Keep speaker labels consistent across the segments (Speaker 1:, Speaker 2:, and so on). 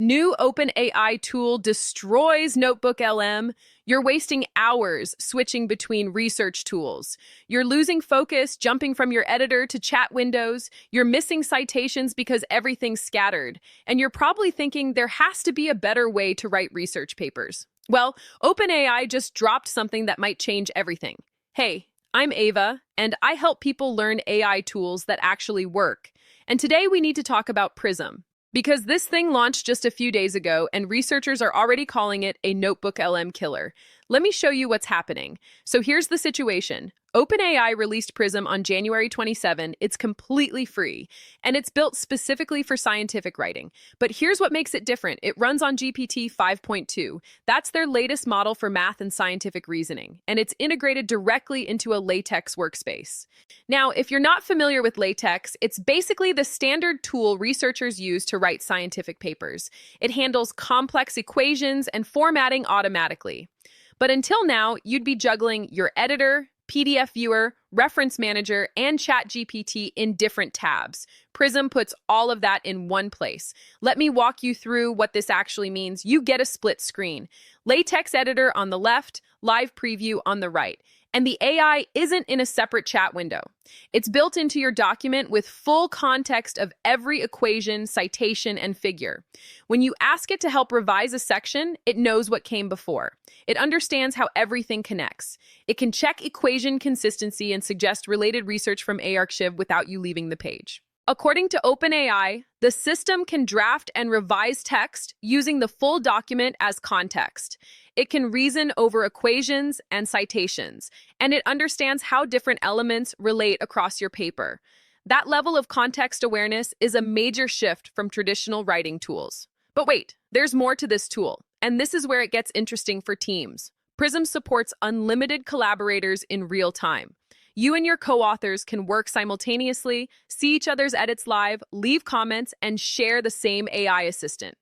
Speaker 1: New OpenAI tool destroys NotebookLM. You're wasting hours switching between research tools. You're losing focus, jumping from your editor to chat windows. You're missing citations because everything's scattered. And you're probably thinking there has to be a better way to write research papers. Well, OpenAI just dropped something that might change everything. Hey, I'm Ava, and I help people learn AI tools that actually work. And today we need to talk about Prism. Because this thing launched just a few days ago, and researchers are already calling it a NotebookLM killer. Let me show you what's happening. So here's the situation. OpenAI released Prism on January 27. It's completely free, and it's built specifically for scientific writing. But here's what makes it different. It runs on GPT 5.2. That's their latest model for math and scientific reasoning, and it's integrated directly into a LaTeX workspace. Now, if you're not familiar with LaTeX, it's basically the standard tool researchers use to write scientific papers. It handles complex equations and formatting automatically. But until now, you'd be juggling your editor, PDF viewer, reference manager, and ChatGPT in different tabs. Prism puts all of that in one place. Let me walk you through what this actually means. You get a split screen. LaTeX editor on the left, live preview on the right. And the AI isn't in a separate chat window. It's built into your document with full context of every equation, citation, and figure. When you ask it to help revise a section, it knows what came before. It understands how everything connects. It can check equation consistency and suggest related research from arXiv without you leaving the page. According to OpenAI, the system can draft and revise text using the full document as context. It can reason over equations and citations, and it understands how different elements relate across your paper. That level of context awareness is a major shift from traditional writing tools. But wait, there's more to this tool, and this is where it gets interesting for teams. Prism supports unlimited collaborators in real time. You and your co-authors can work simultaneously, see each other's edits live, leave comments, and share the same AI assistant.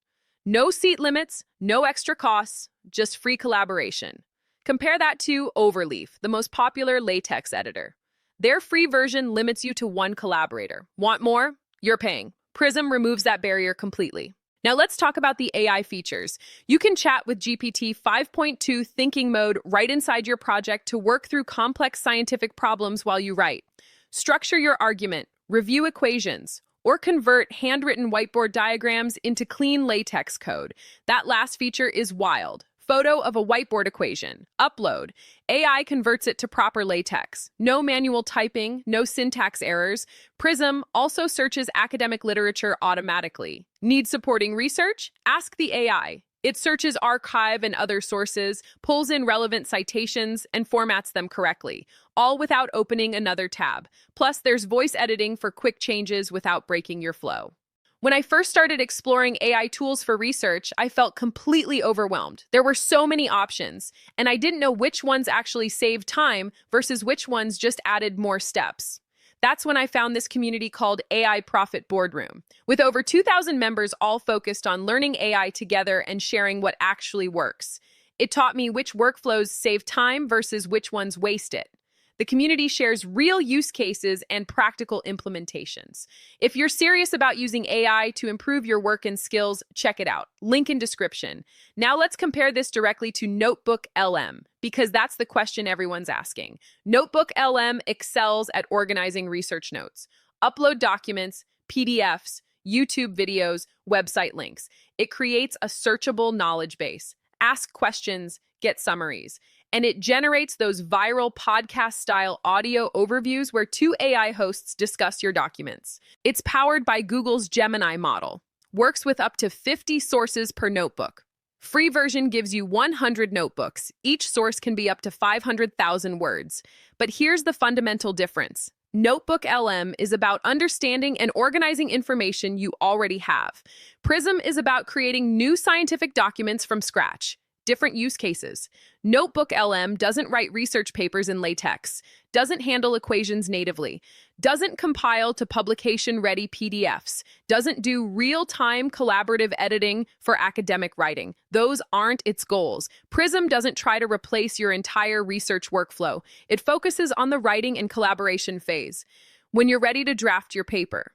Speaker 1: No seat limits, no extra costs, just free collaboration. Compare that to Overleaf, the most popular LaTeX editor. Their free version limits you to one collaborator. Want more? You're paying. Prism removes that barrier completely. Now let's talk about the AI features. You can chat with GPT 5.2 thinking mode right inside your project to work through complex scientific problems while you write. Structure your argument, review equations, or convert handwritten whiteboard diagrams into clean LaTeX code. That last feature is wild. Photo of a whiteboard equation. Upload. AI converts it to proper LaTeX. No manual typing, no syntax errors. Prism also searches academic literature automatically. Need supporting research? Ask the AI. It searches archive and other sources, pulls in relevant citations, and formats them correctly, all without opening another tab. Plus, there's voice editing for quick changes without breaking your flow. When I first started exploring AI tools for research, I felt completely overwhelmed. There were so many options, and I didn't know which ones actually saved time versus which ones just added more steps. That's when I found this community called AI Profit Boardroom, with over 2,000 members all focused on learning AI together and sharing what actually works. It taught me which workflows save time versus which ones waste it. The community shares real use cases and practical implementations. If you're serious about using AI to improve your work and skills, check it out. Link in description. Now let's compare this directly to NotebookLM, because that's the question everyone's asking. NotebookLM excels at organizing research notes. Upload documents, PDFs, YouTube videos, website links. It creates a searchable knowledge base. Ask questions, get summaries. And it generates those viral podcast-style audio overviews where two AI hosts discuss your documents. It's powered by Google's Gemini model. Works with up to 50 sources per notebook. Free version gives you 100 notebooks. Each source can be up to 500,000 words. But here's the fundamental difference. NotebookLM is about understanding and organizing information you already have. Prism is about creating new scientific documents from scratch. Different use cases. NotebookLM doesn't write research papers in LaTeX, doesn't handle equations natively, doesn't compile to publication-ready PDFs, doesn't do real-time collaborative editing for academic writing. Those aren't its goals. Prism doesn't try to replace your entire research workflow. It focuses on the writing and collaboration phase. When you're ready to draft your paper,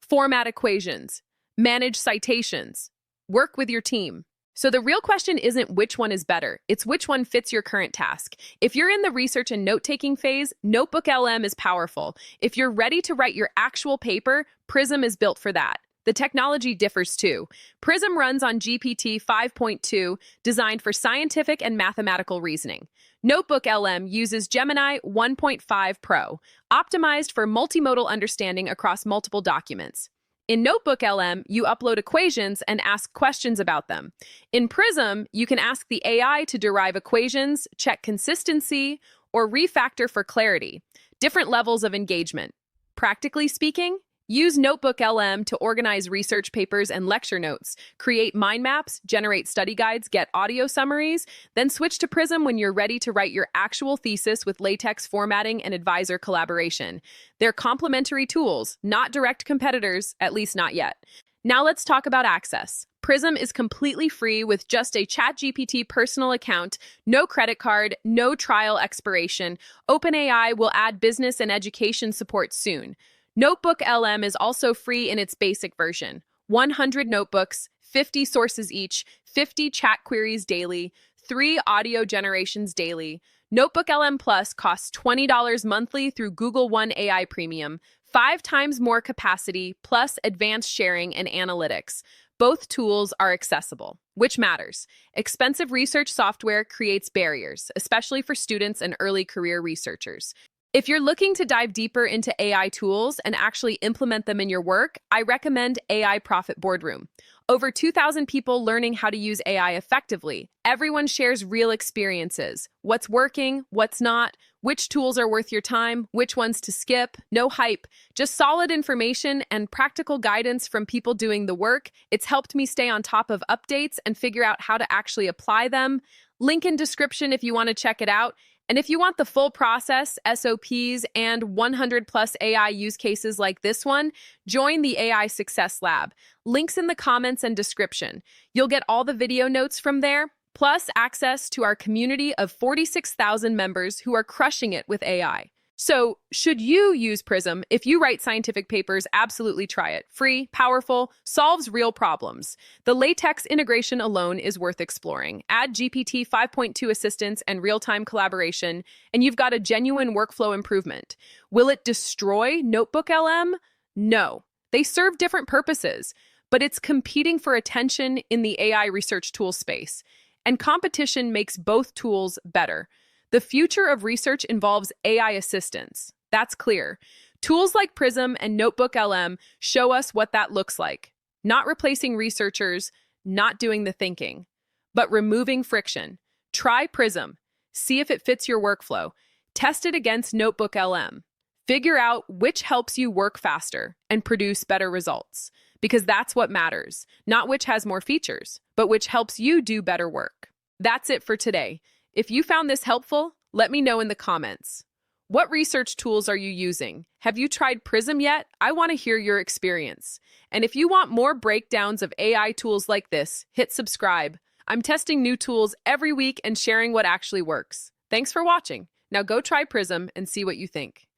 Speaker 1: format equations, manage citations, work with your team. So the real question isn't which one is better, it's which one fits your current task. If you're in the research and note-taking phase, NotebookLM is powerful. If you're ready to write your actual paper, Prism is built for that. The technology differs too. Prism runs on GPT 5.2, designed for scientific and mathematical reasoning. NotebookLM uses Gemini 1.5 Pro, optimized for multimodal understanding across multiple documents. In NotebookLM, you upload equations and ask questions about them. In Prism, you can ask the AI to derive equations, check consistency, or refactor for clarity. Different levels of engagement. Practically speaking, use NotebookLM to organize research papers and lecture notes, create mind maps, generate study guides, get audio summaries, then switch to Prism when you're ready to write your actual thesis with LaTeX formatting and advisor collaboration. They're complementary tools, not direct competitors, at least not yet. Now let's talk about access. Prism is completely free with just a ChatGPT personal account, no credit card, no trial expiration. OpenAI will add business and education support soon. NotebookLM is also free in its basic version. 100 notebooks, 50 sources each, 50 chat queries daily, 3 audio generations daily. NotebookLM Plus costs $20 monthly through Google One AI Premium, 5 times more capacity, plus advanced sharing and analytics. Both tools are accessible, which matters. Expensive research software creates barriers, especially for students and early career researchers. If you're looking to dive deeper into AI tools and actually implement them in your work, I recommend AI Profit Boardroom. Over 2,000 people learning how to use AI effectively. Everyone shares real experiences. What's working, what's not, which tools are worth your time, which ones to skip. No hype, just solid information and practical guidance from people doing the work. It's helped me stay on top of updates and figure out how to actually apply them. Link in description if you want to check it out. And if you want the full process, SOPs, and 100 plus AI use cases like this one, join the AI Success Lab. Links in the comments and description. You'll get all the video notes from there, plus access to our community of 46,000 members who are crushing it with AI. So, should you use Prism? If you write scientific papers, absolutely try it. Free, powerful, solves real problems. The LaTeX integration alone is worth exploring. Add GPT 5.2 assistance and real-time collaboration, and you've got a genuine workflow improvement. Will it destroy NotebookLM? No. They serve different purposes, but it's competing for attention in the AI research tool space. And competition makes both tools better. The future of research involves AI assistance. That's clear. Tools like Prism and NotebookLM show us what that looks like. Not replacing researchers, not doing the thinking, but removing friction. Try Prism. See if it fits your workflow. Test it against NotebookLM. Figure out which helps you work faster and produce better results. Because that's what matters. Not which has more features, but which helps you do better work. That's it for today. If you found this helpful, let me know in the comments. What research tools are you using? Have you tried Prism yet? I want to hear your experience. And if you want more breakdowns of AI tools like this, hit subscribe. I'm testing new tools every week and sharing what actually works. Thanks for watching. Now go try Prism and see what you think.